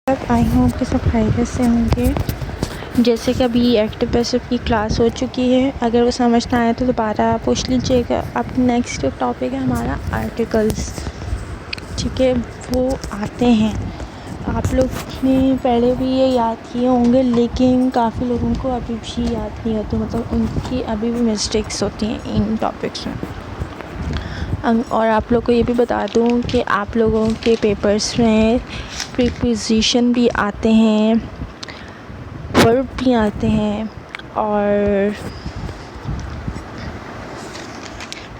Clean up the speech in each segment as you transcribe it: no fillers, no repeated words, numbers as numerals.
सब आई हूँ आपके सब खैरियत से होंगे। जैसे कि अभी एक्टिव पैसिव की क्लास हो चुकी है, अगर वो समझ ना आए तो दोबारा पूछ लीजिएगा। अब नेक्स्ट टॉपिक है हमारा आर्टिकल्स। ठीक है, वो आते हैं, आप लोग ने पहले भी ये याद किए होंगे, लेकिन काफ़ी लोगों को अभी भी याद नहीं होते, मतलब उनकी अभी भी मिस्टेक्स होती हैं इन टॉपिक्स में। और आप लोग को ये भी बता दूं कि आप लोगों के पेपर्स में प्रीपोजिशन भी आते हैं, वर्ब भी आते हैं और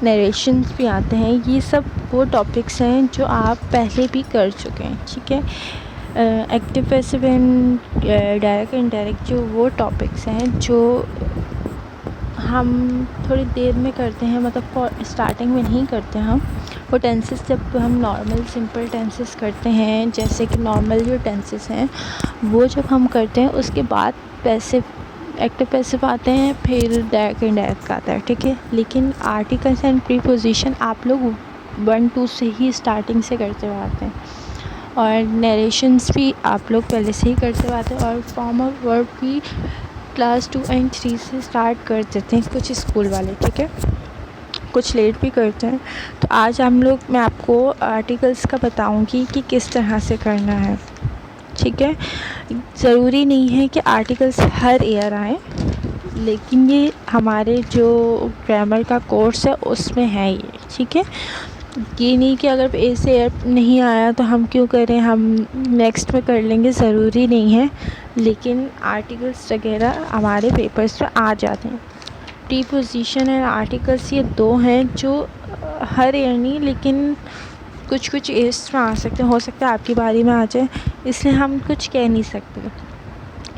नरेशंस भी आते हैं। ये सब वो टॉपिक्स हैं जो आप पहले भी कर चुके हैं। ठीक है, active passive and direct indirect जो वो टॉपिक्स हैं जो हम थोड़ी देर में करते हैं, मतलब स्टार्टिंग में नहीं करते हम। वो टेंसेस जब हम नॉर्मल सिंपल टेंसेस करते हैं, जैसे कि नॉर्मल जो टेंसेस हैं वो जब हम करते हैं, उसके बाद पैसिव एक्टिव पैसिव आते हैं, फिर डायरेक्ट इनडायरेक्ट आता है। ठीक है, लेकिन आर्टिकल्स एंड प्रीपोजिशन आप लोग 1-2 से ही स्टार्टिंग से करते हुए आते हैं, और नरेशंस भी आप लोग पहले से ही करते हुए आते हैं, और फॉर्म ऑफ वर्ब भी क्लास 2 और 3 से स्टार्ट कर देते हैं कुछ स्कूल वाले। ठीक है, कुछ लेट भी करते हैं। तो आज मैं आपको आर्टिकल्स का बताऊंगी कि किस तरह से करना है। ठीक है, ज़रूरी नहीं है कि आर्टिकल्स हर ईयर आए, लेकिन ये हमारे जो ग्रामर का कोर्स है उसमें है ये। ठीक है, ये नहीं कि अगर इस ईयर नहीं आया तो हम क्यों करें, हम नेक्स्ट में कर लेंगे, ज़रूरी नहीं है। लेकिन आर्टिकल्स वगैरह हमारे पेपर्स में आ जाते हैं। प्रीपोजिशन एंड आर्टिकल्स ये दो हैं जो हर ईयर नहीं, लेकिन कुछ कुछ ईयर्स में आ सकते हैं। हो सकता है आपकी बारी में आ जाए, इसलिए हम कुछ कह नहीं सकते।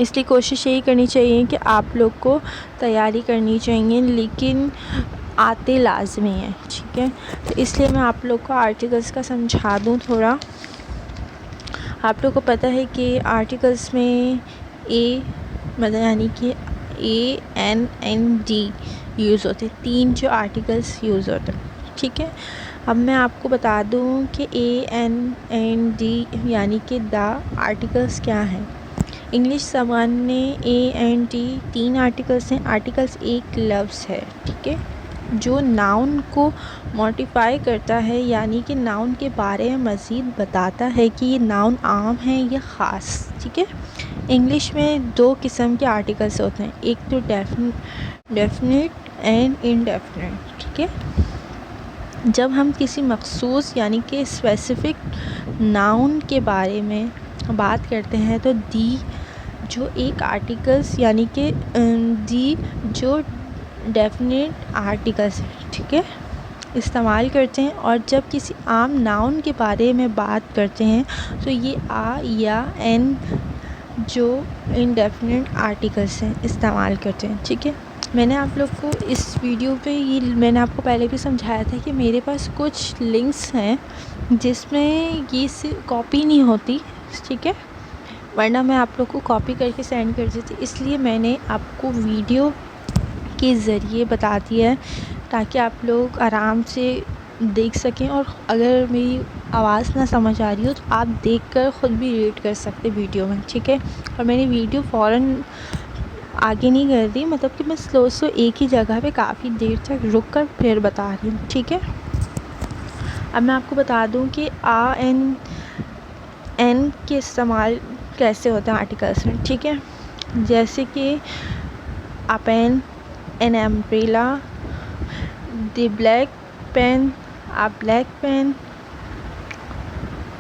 इसलिए कोशिश यही करनी चाहिए कि आप लोग को तैयारी करनी चाहिए, लेकिन आते लाजमी हैं। ठीक है, तो इसलिए मैं आप लोग को आर्टिकल्स का समझा दूँ थोड़ा। आप लोग को पता है कि आर्टिकल्स में ए मतलब यानी कि ANND यूज़ होते हैं, 3 जो आर्टिकल्स यूज़ होते हैं। ठीक है, अब मैं आपको बता दूं कि ANND यानी कि द आर्टिकल्स क्या हैं। इंग्लिश ज़बान में AND 3 आर्टिकल्स हैं। आर्टिकल्स एक लफ्ज़ है, ठीक है, जो नाउन को मॉडिफाई करता है, यानी कि नाउन के बारे में मज़ीद बताता है कि ये नाउन आम है या ख़ास। ठीक है, इंग्लिश में 2 किस्म के आर्टिकल्स होते हैं, एक तो डेफिनेट एंड इनडेफिनेट। ठीक है, जब हम किसी मखसूस यानी कि स्पेसिफ़िक नाउन के बारे में बात करते हैं तो दी जो एक आर्टिकल्स यानी कि दी जो डेफिनेट आर्टिकल्स है, ठीक है, इस्तेमाल करते हैं। और जब किसी आम नाउन के बारे में बात करते हैं तो ये आ या एन जो इनडेफिनेट आर्टिकल्स हैं इस्तेमाल करते हैं। ठीक है, मैंने आप लोग को इस वीडियो पे ये मैंने आपको पहले भी समझाया था कि मेरे पास कुछ लिंक्स हैं जिसमें ये कॉपी नहीं होती। ठीक है, वरना मैं आप लोग को कॉपी करके सेंड कर देती, इसलिए मैंने आपको वीडियो के ज़रिए बता दिया है ताकि आप लोग आराम से देख सकें। और अगर मेरी आवाज़ ना समझ आ रही हो तो आप देखकर ख़ुद भी रीड कर सकते वीडियो में। ठीक है, और मैंने वीडियो फ़ौरन आगे नहीं कर दी, मतलब कि मैं स्लो एक ही जगह पे काफ़ी देर तक रुक कर फिर बता रही हूँ। ठीक है, अब मैं आपको बता दूँ कि एन के इस्तेमाल कैसे होते हैं आर्टिकल्स में। ठीक है, जैसे कि a pen, an umbrella, the black pen, a black pen,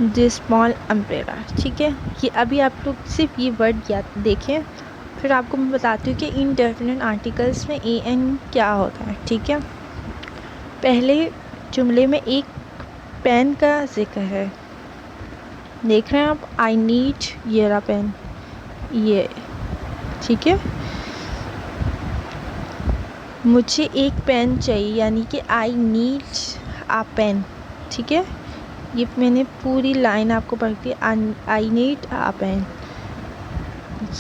the small umbrella. ठीक है, ये अभी आप लोग सिर्फ ये वर्ड याद देखें, फिर आपको मैं बताती हूँ कि इनडेफिनेट आर्टिकल्स में AN क्या होता है। ठीक है, पहले जुमले में एक पेन का जिक्र है, देख रहे हैं आप, आई नीड ये रहा पेन, ये। ठीक है, मुझे एक पेन चाहिए, यानी कि आई नीड आ पेन। ठीक है, ये मैंने पूरी लाइन आपको पढ़ दी, आई नीड आ पेन।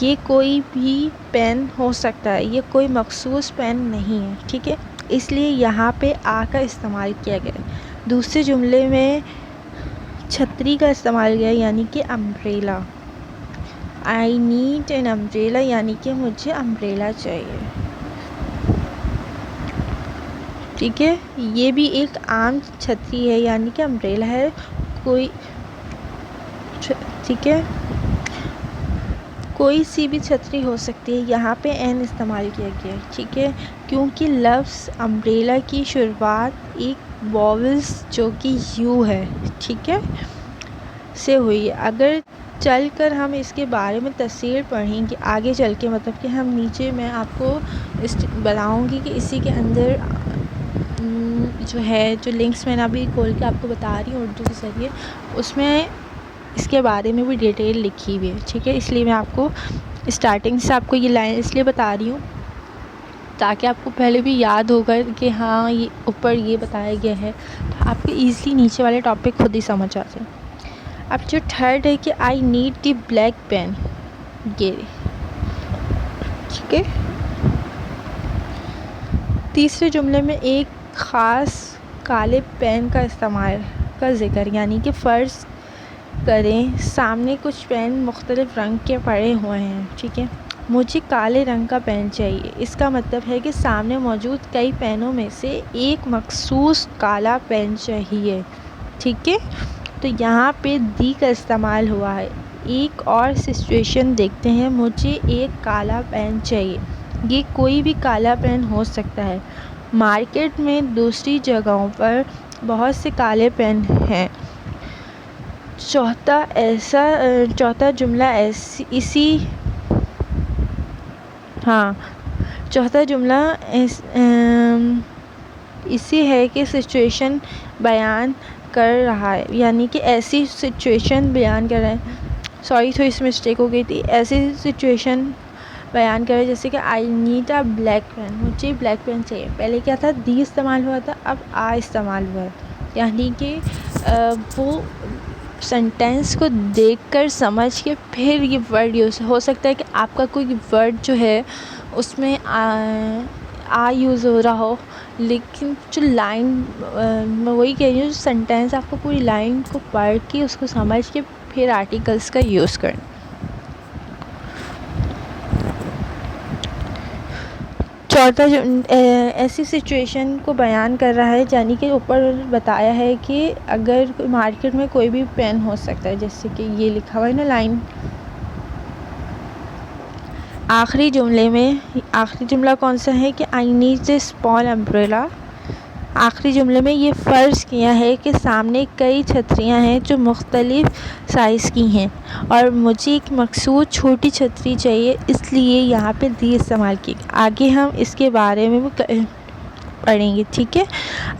ये कोई भी पेन हो सकता है, ये कोई मखसूस पेन नहीं है। ठीक है, इसलिए यहाँ पे आ का इस्तेमाल किया गया है। दूसरे जुमले में छतरी का इस्तेमाल किया, यानी कि umbrella. I need an umbrella यानी कि मुझे अम्ब्रेला चाहिए। ठीक है, ये भी एक आम छतरी है यानी कि अम्ब्रेला है कोई। ठीक है, कोई सी भी छतरी हो सकती है। यहाँ पे एन इस्तेमाल किया गया है। ठीक है, क्योंकि लफ्ज़ अम्ब्रेला की शुरुआत एक वॉवल्स जो कि यू है, ठीक है, से हुई है। अगर चल कर हम इसके बारे में तफसील पढ़ेंगे आगे चल के, मतलब कि हम नीचे मैं आपको बताऊँगी कि इसी के अंदर जो है, जो लिंक्स मैंने अभी खोल के आपको बता रही हूँ उर्दू के ज़रिए, उसमें इसके बारे में भी डिटेल लिखी हुई है। ठीक है, इसलिए मैं आपको स्टार्टिंग से आपको ये लाइन इसलिए बता रही हूँ ताकि आपको पहले भी याद होगा कि हाँ ये ऊपर ये बताया गया है, तो आपको ईज़िली नीचे वाले टॉपिक खुद ही समझ आते हैं। अब जो थर्ड है कि I need the black pen, ये ठीक है। तीसरे जुमले में एक ख़ास काले पेन का इस्तेमाल का ज़िक्र, यानी कि फ़र्ज़ करें सामने कुछ पेन मुख्तलिफ़ रंग के पड़े हुए हैं। ठीक है, मुझे काले रंग का पेन चाहिए। इसका मतलब है कि सामने मौजूद कई पेनों में से एक मखसूस काला पेन चाहिए। ठीक है, तो यहाँ पे दी का इस्तेमाल हुआ है। एक और सिचुएशन देखते हैं, मुझे एक काला पेन चाहिए। ये कोई भी काला पेन हो सकता है। मार्केट में दूसरी जगहों पर बहुत से काले पेन हैं। चौथा जुमला चौथा जुमला इसी है कि सिचुएशन बयान कर रहा है, यानी कि ऐसी सिचुएशन बयान कर रहा है। सॉरी, थोड़ी सी मिस्टेक हो गई थी। ऐसी सिचुएशन बयान कर रहा है जैसे कि I need a black pen, मुझे ब्लैक पेन चाहिए। पहले क्या था, दी इस्तेमाल हुआ था, अब आ इस्तेमाल हुआ है, यानी कि वो सेंटेंस को देखकर समझ के फिर ये वर्ड यूज़ हो सकता है कि आपका कोई वर्ड जो है उसमें आ यूज़ हो रहा हो, लेकिन जो लाइन मैं वही कह रही हूँ, सेंटेंस आपको पूरी लाइन को पढ़ के उसको समझ के फिर आर्टिकल्स का यूज़ करें। चौथा ऐसी सिचुएशन को बयान कर रहा है, यानी कि ऊपर बताया है कि अगर मार्केट में कोई भी पेन हो सकता है, जैसे कि ये लिखा हुआ है ना लाइन। आखिरी जुमला कौन सा है कि I need this small umbrella. आखिरी जुमले में ये फ़र्ज़ किया है कि सामने कई छतरियां हैं जो मुख्तलिफ़ साइज़ की हैं और मुझे एक मखसूस छोटी छतरी चाहिए, इसलिए यहाँ पे दी इस्तेमाल की। आगे हम इसके बारे में पढ़ेंगे। ठीक है,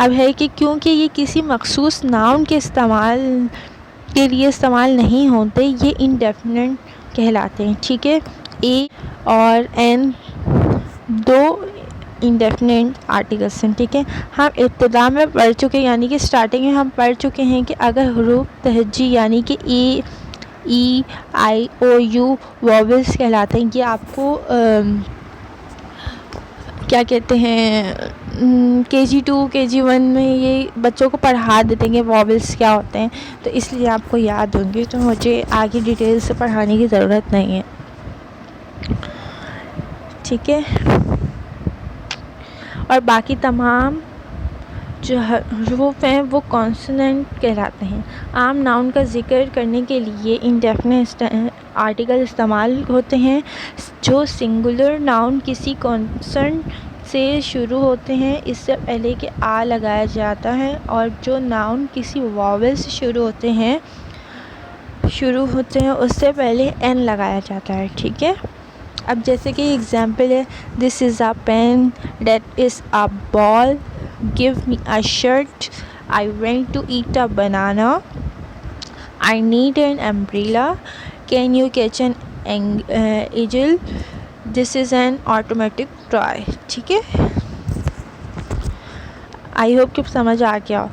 अब है कि क्योंकि ये किसी मखसूस नाउन के लिए इस्तेमाल नहीं होते, ये इंडेफिनिट कहलाते हैं। ठीक है, ए और एन दो इंडेफिनिट आर्टिकल्स हैं। ठीक है, हम इब्तिदा में पढ़ चुके, यानी कि स्टार्टिंग में हम पढ़ चुके हैं कि अगर हुरूफ तहज्जी यानी कि ए, ई, आई, ओ, यू वॉवल्स कहलाते हैं। ये आपको क्या कहते हैं, KG2 KG1 में ये बच्चों को पढ़ा देते हैं वॉवल्स क्या होते हैं, तो इसलिए आपको याद होंगे, तो मुझे आगे डिटेल से पढ़ाने की ज़रूरत नहीं है। ठीक है, और बाकी तमाम जो हरूफ हैं वो कॉन्सोनेंट कहलाते हैं। आम नाउन का ज़िक्र करने के लिए इंडेफिनिट आर्टिकल इस्तेमाल होते हैं। जो सिंगुलर नाउन किसी कॉन्सोनेंट से शुरू होते हैं, इससे पहले कि आ लगाया जाता है, और जो नाउन किसी वॉवल से शुरू होते हैं उससे पहले एन लगाया जाता है। ठीक है, अब जैसे कि एग्ज़ाम्पल है, this is a pen, that is a ball, give me a shirt, I went to eat a banana, I need an umbrella, can you catch an angel, this is an automatic toy. ठीक है, I hope कि समझ आ गया हो।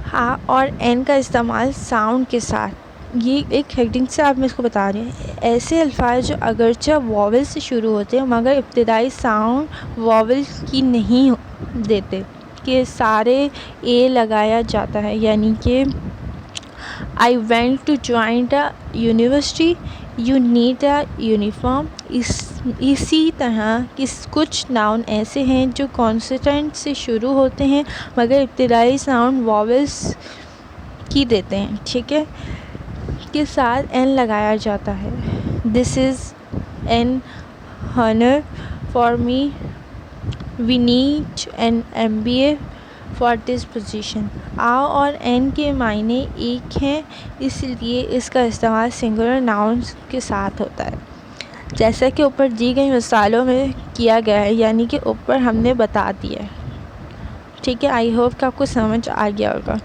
हाँ, और N का इस्तेमाल साउंड के साथ, ये एक हेडिंग से आप मैं इसको बता रही हूँ। ऐसे अल्फाज जो अगरचे वॉवल से शुरू होते हैं मगर इब्तिदाई साउंड वॉवल की नहीं देते, कि सारे ए लगाया जाता है, यानी कि I went to join the university, you need a uniform. इसी तरह कुछ नाउन ऐसे हैं जो कॉन्सोनेंट से शुरू होते हैं मगर इब्तिदाई साउंड वॉवेल्स की देते हैं, ठीक है, के साथ एन लगाया जाता है। This is an honour for me, we need an MBA for this position. आ और एन के मायने एक हैं, इसलिए इसका इस्तेमाल सिंगुलर नाउन्स के साथ होता है, जैसा कि ऊपर दी गई मिसालों में किया गया है, यानी कि ऊपर हमने बता दिया है, ठीक है। आई होप कि आपको समझ आ गया होगा।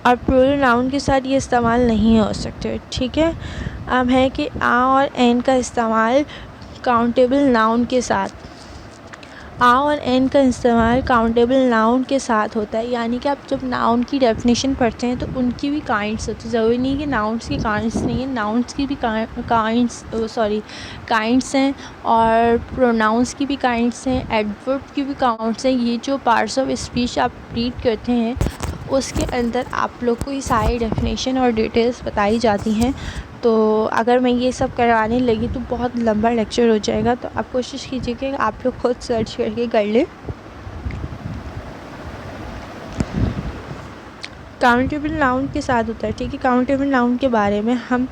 और प्लूरल नाउन के साथ ये इस्तेमाल नहीं हो सकते, ठीक है। अब है कि आ और एन का इस्तेमाल काउंटेबल नाउन के साथ, आ और एन का इस्तेमाल काउंटेबल नाउन के साथ होता है, यानी कि आप जब नाउन की डेफिनेशन पढ़ते हैं तो उनकी भी काइंड्स होती है। ज़रूरी नहीं कि नाउन्स की काइंड्स नहीं है, नाउन्स की भी काइंड्स हैं और प्रोनाउंस की भी काइंड्स हैं, एडवर्ब की भी काउंट्स हैं। ये जो पार्ट्स ऑफ स्पीच आप रीड करते हैं उसके अंदर आप लोग को ये सारी डेफिनेशन और डिटेल्स बताई जाती हैं। तो अगर मैं ये सब करवाने लगी तो बहुत लंबा लेक्चर हो जाएगा, तो आप कोशिश कीजिए कि आप लोग खुद सर्च करके कर लें। काउंटेबल नाउन के साथ होता है, ठीक है। काउंटेबल नाउन के बारे में हम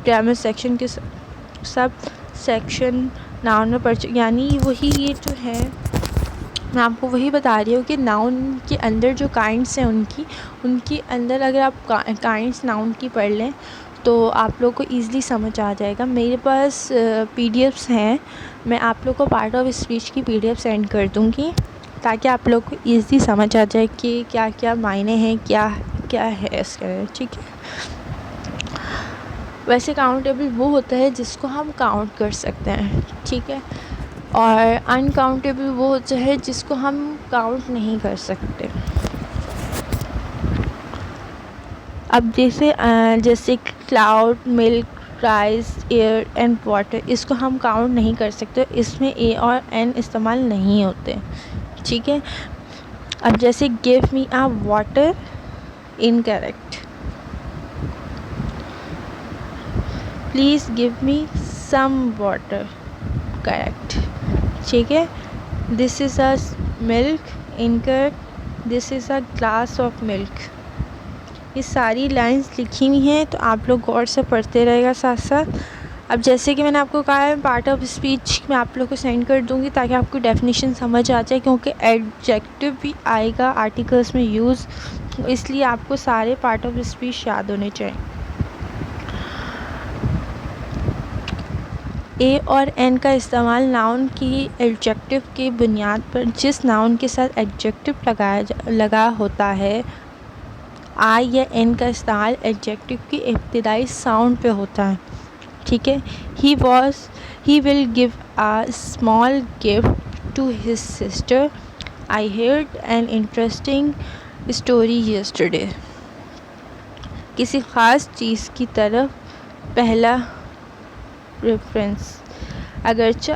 ग्रामर सेक्शन के सब सेक्शन नाउन में पढ़ चुके, यानी वही ये जो है मैं आपको वही बता रही हूँ कि नाउन के अंदर जो काइंड्स हैं उनकी अंदर अगर आप काइंड्स नाउन की पढ़ लें तो आप लोग को ईज़िली समझ आ जाएगा। मेरे पास PDFs हैं, मैं आप लोग को पार्ट ऑफ स्पीच की PDF सेंड कर दूँगी ताकि आप लोग को ईज़िली समझ आ जाए कि क्या क्या मायने हैं, क्या क्या है इसका, ठीक है। वैसे काउंटेबल वो होता है जिसको हम काउंट कर सकते हैं, ठीक है, और अनकाउंटेबल वो होता है जिसको हम काउंट नहीं कर सकते। अब जैसे cloud, milk, rice, air and water, इसको हम काउंट नहीं कर सकते, इसमें ए और एन इस्तेमाल नहीं होते, ठीक है। अब जैसे give me a water, incorrect. Please give me some water, correct, ठीक है। This is a milk, incorrect. This is a glass of milk. ये सारी लाइंस लिखी हुई हैं, तो आप लोग गौर से पढ़ते रहेगा साथ साथ। अब जैसे कि मैंने आपको कहा है पार्ट ऑफ स्पीच मैं आप लोग को सेंड कर दूंगी ताकि आपको डेफिनेशन समझ आ जाए, क्योंकि एडजेक्टिव भी आएगा आर्टिकल्स में यूज़, इसलिए आपको सारे पार्ट ऑफ स्पीच याद होने चाहिए। ए और एन का इस्तेमाल नाउन की एडजेक्टिव की बुनियाद पर जिस नाउन के साथ एडजेक्टिव लगा होता है, आई या एन का इस्तेमाल एडजेक्टिव की इब्तिदाई साउंड पे होता है, ठीक है। He will give a small gift to his sister. I heard an interesting story yesterday। किसी ख़ास चीज़ की तरफ पहला रेफरेंस। अगरचे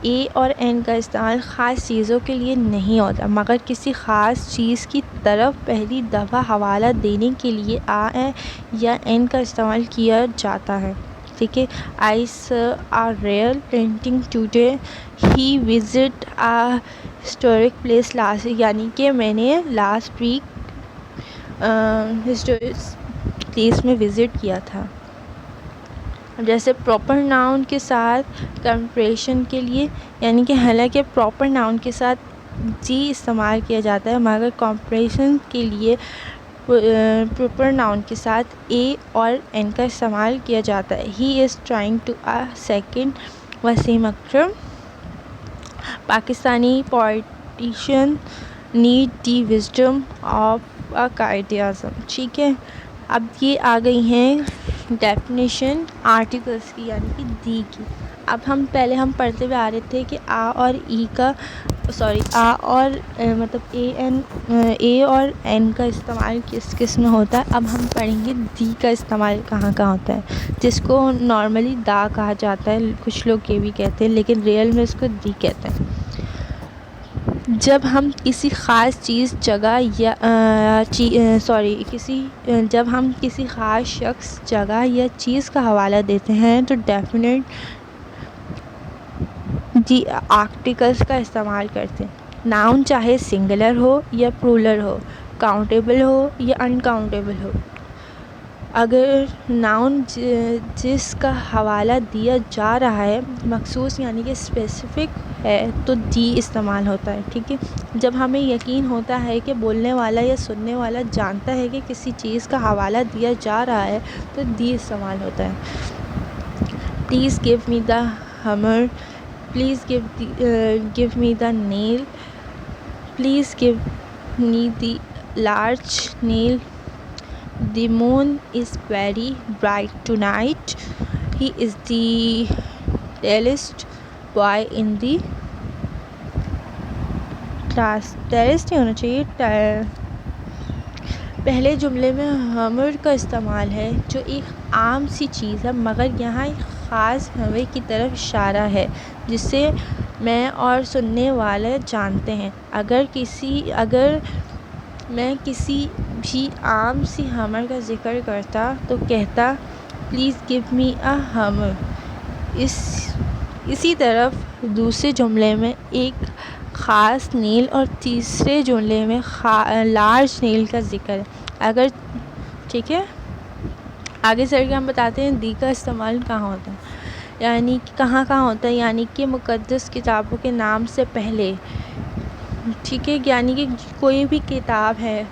ए और एन का इस्तेमाल ख़ास चीज़ों के लिए नहीं होता, मगर किसी ख़ास चीज़ की तरफ पहली दफ़ा हवाला देने के लिए आ या एन का इस्तेमाल किया जाता है, ठीक है। I saw a rare painting today। He visit a historic place last week, यानी कि मैंने लास्ट वीक हिस्टोरिक प्लेस में विज़िट किया था। जैसे प्रॉपर नाउन के साथ कंपैरिजन के लिए, यानी कि हालांकि प्रॉपर नाउन के साथ जी इस्तेमाल किया जाता है मगर कंपैरिजन के लिए प्रॉपर नाउन के साथ ए और एन का इस्तेमाल किया जाता है। He is trying to a second Wasim Akram. Pakistani politician need the wisdom of a Quaid-e-Azam, ठीक है। अब ये आ गई हैं डेफिनेशन आर्टिकल्स की, यानी कि दी की। अब हम पढ़ते हुए आ रहे थे कि आ और ए और एन का इस्तेमाल किस किस में होता है। अब हम पढ़ेंगे दी का इस्तेमाल कहाँ कहाँ होता है, जिसको नॉर्मली दा कहा जाता है, कुछ लोग ये भी कहते हैं, लेकिन रियल में इसको दी कहते हैं। जब हम किसी ख़ास चीज़ जगह या जब हम किसी ख़ास शख्स जगह या चीज़ का हवाला देते हैं तो डेफिनेट दी आर्टिकल्स का इस्तेमाल करते हैं। नाउन चाहे सिंगुलर हो या प्लूरल हो, काउंटेबल हो या अनकाउंटेबल हो। अगर नाउन जिसका हवाला दिया जा रहा है मखसूस यानी कि स्पेसिफ़िक है तो दी इस्तेमाल होता है, ठीक है। जब हमें यकीन होता है कि बोलने वाला या सुनने वाला जानता है कि किसी चीज़ का हवाला दिया जा रहा है तो दी इस्तेमाल होता है। प्लीज़ गिव मी द हमर, please give me the nail, please give me the large nail, the moon is very bright tonight, he is the tallest boy in the class। tallest नहीं होना चाहिए, पहले जुमले में हमर का इस्तेमाल है जो एक आम सी चीज़ है, मगर यहाँ एक ख़ास हवे की तरफ इशारा है जिसे मैं और सुनने वाले जानते हैं। अगर मैं किसी भी आम सी हमर का ज़िक्र करता तो कहता प्लीज़ गिव मी अ हमर। इसी तरफ दूसरे जुमले में एक ख़ास नील और तीसरे जुमले में लार्ज नील का ज़िक्र है। अगर ठीक है, आगे चल के हम बताते हैं दी का इस्तेमाल कहाँ होता है, यानी कि कहाँ होता है, यानी कि मुक़द्दस किताबों के नाम से पहले, ठीक है। यानी कि कोई भी किताब है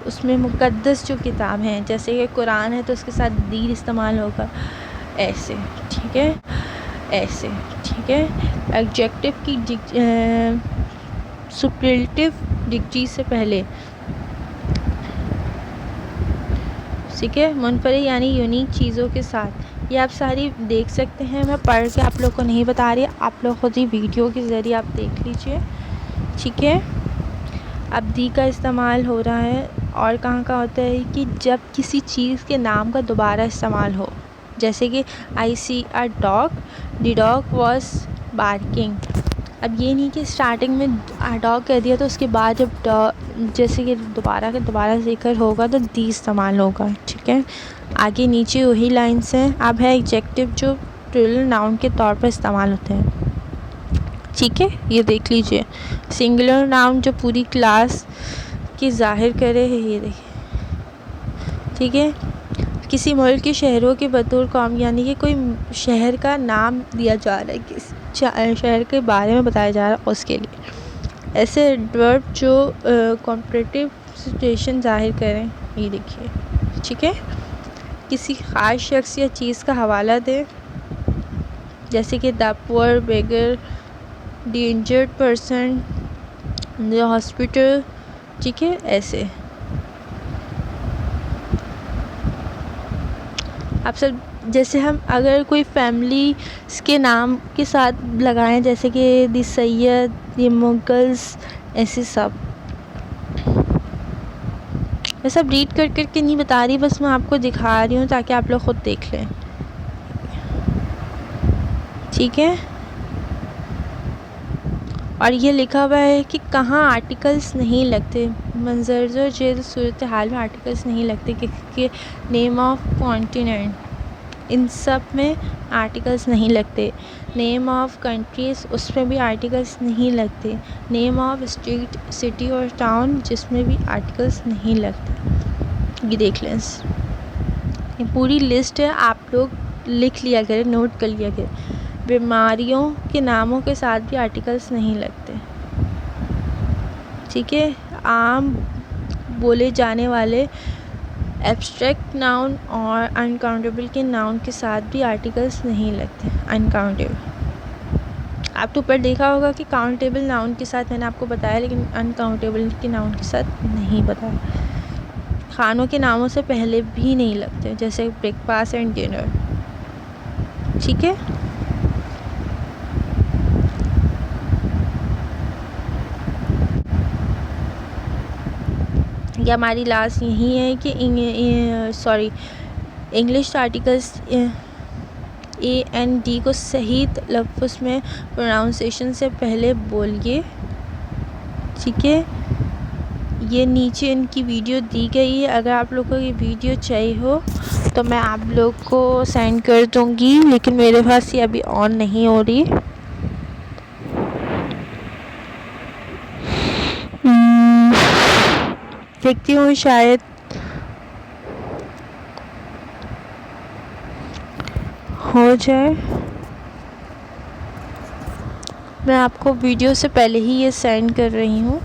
उसमें मुक़द्दस जो किताब हैं, जैसे कि कुरान है तो उसके साथ दी इस्तेमाल होगा, ऐसे, ठीक है, ऐसे, ठीक है। एडजेक्टिव की सुपरलेटिव डिग्री से पहले, ठीक है। मुनफरिद यानी यूनिक चीज़ों के साथ। ये आप सारी देख सकते हैं, मैं पढ़ के आप लोग को नहीं बता रही, आप लोग खुद ही वीडियो के ज़रिए आप देख लीजिए, ठीक है। अब दी का इस्तेमाल हो रहा है और कहाँ होता है कि जब किसी चीज़ के नाम का दोबारा इस्तेमाल हो, जैसे कि I see a dog, the dog was barking. अब ये नहीं कि स्टार्टिंग में डॉग कह दिया तो उसके बाद जब जैसे कि दोबारा जिक्र होगा तो दी इस्तेमाल होगा, ठीक है। आगे नीचे वही लाइन्स हैं। अब है एडजेक्टिव जो प्लूरल नाउन के तौर पर इस्तेमाल होते हैं, ठीक है। ये देख लीजिए, सिंगुलर नाउन जो पूरी क्लास की ज़ाहिर करे है, ये देखिए, ठीक है। किसी मुल्क के शहरों के बतौर कौम, यानी कि कोई शहर का नाम दिया जा रहा है, किस शहर के बारे में बताया जा रहा है उसके लिए। ऐसे एडवर्ब जो कॉम्परेटिव सिचुएशन ज़ाहिर करें, ये देखिए, ठीक है। किसी ख़ास शख्स या चीज़ का हवाला दें, जैसे कि the poor beggar, the injured person, the hospital, ठीक है, ऐसे। आप सब जैसे हम अगर कोई फैमिली के नाम के साथ लगाएं, जैसे कि द सैयद, द मुगल्स, ऐसे सब। मैं सब रीड करके नहीं बता रही, बस मैं आपको दिखा रही हूँ ताकि आप लोग ख़ुद देख लें, ठीक है। और ये लिखा हुआ है कि कहाँ आर्टिकल्स नहीं लगते, मंजर जेल सूरत हाल में आर्टिकल्स नहीं लगते, कि नेम ऑफ कॉन्टिनेंट, इन सब में आर्टिकल्स नहीं लगते। नेम ऑफ कंट्रीज़, उसमें भी आर्टिकल्स नहीं लगते। नेम ऑफ स्ट्रीट, सिटी और टाउन, जिसमें भी आर्टिकल्स नहीं लगते। ये देख लें, ये पूरी लिस्ट है, आप लोग लिख लिया करें, नोट कर लिया करें। बीमारियों के नामों के साथ भी आर्टिकल्स नहीं लगते, ठीक है। आम बोले जाने वाले एब्स्ट्रैक्ट नाउन और अनकाउंटेबल के नाउन के साथ भी आर्टिकल्स नहीं लगते। अनकाउंटेबल आप तो ऊपर देखा होगा कि काउंटेबल नाउन के साथ मैंने आपको बताया, लेकिन अनकाउंटेबल के नाउन के साथ नहीं बताया। खानों के नामों से पहले भी नहीं लगते, जैसे ब्रेकफास्ट एंड डिनर, ठीक है। ये हमारी लास्ट यही है कि English articles A N D को सही लफ्ज़ में प्रोनाउंसिएशन से पहले बोलिए, ठीक है। ये नीचे इनकी वीडियो दी गई है, अगर आप लोगों को ये वीडियो चाहिए हो तो मैं आप लोग को सेंड कर दूँगी, लेकिन मेरे पास ये अभी ऑन नहीं हो रही। देखती हूँ शायद हो जाए। मैं आपको वीडियो से पहले ही ये सेंड कर रही हूँ।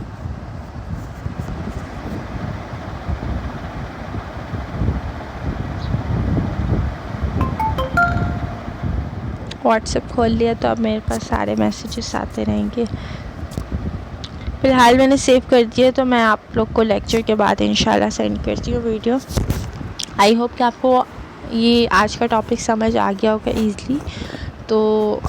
व्हाट्सएप खोल लिया तो अब मेरे पास सारे मैसेजेस आते रहेंगे। फ़िलहाल मैंने सेव कर दिया, तो मैं आप लोग को लेक्चर के बाद इंशाल्लाह सेंड करती हूँ वीडियो। आई होप कि आपको ये आज का टॉपिक समझ आ गया होगा ईज़िली। तो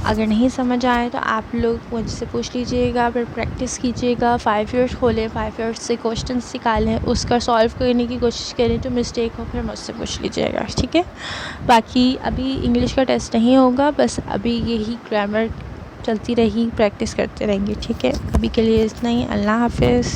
अगर नहीं समझ आए तो आप लोग मुझसे पूछ लीजिएगा, फिर प्रैक्टिस कीजिएगा। 5 ईयर्स खोलें, 5 ईयर्स से क्वेश्चंस निकालें, उसका सॉल्व करने की कोशिश करें, जो मिस्टेक हो फिर मुझसे पूछ लीजिएगा, ठीक है। बाकी अभी इंग्लिश का टेस्ट नहीं होगा, बस अभी यही ग्रामर चलती रही, प्रैक्टिस करते रहेंगे, ठीक है। अभी के लिए इतना ही। अल्लाह हाफ़िज़।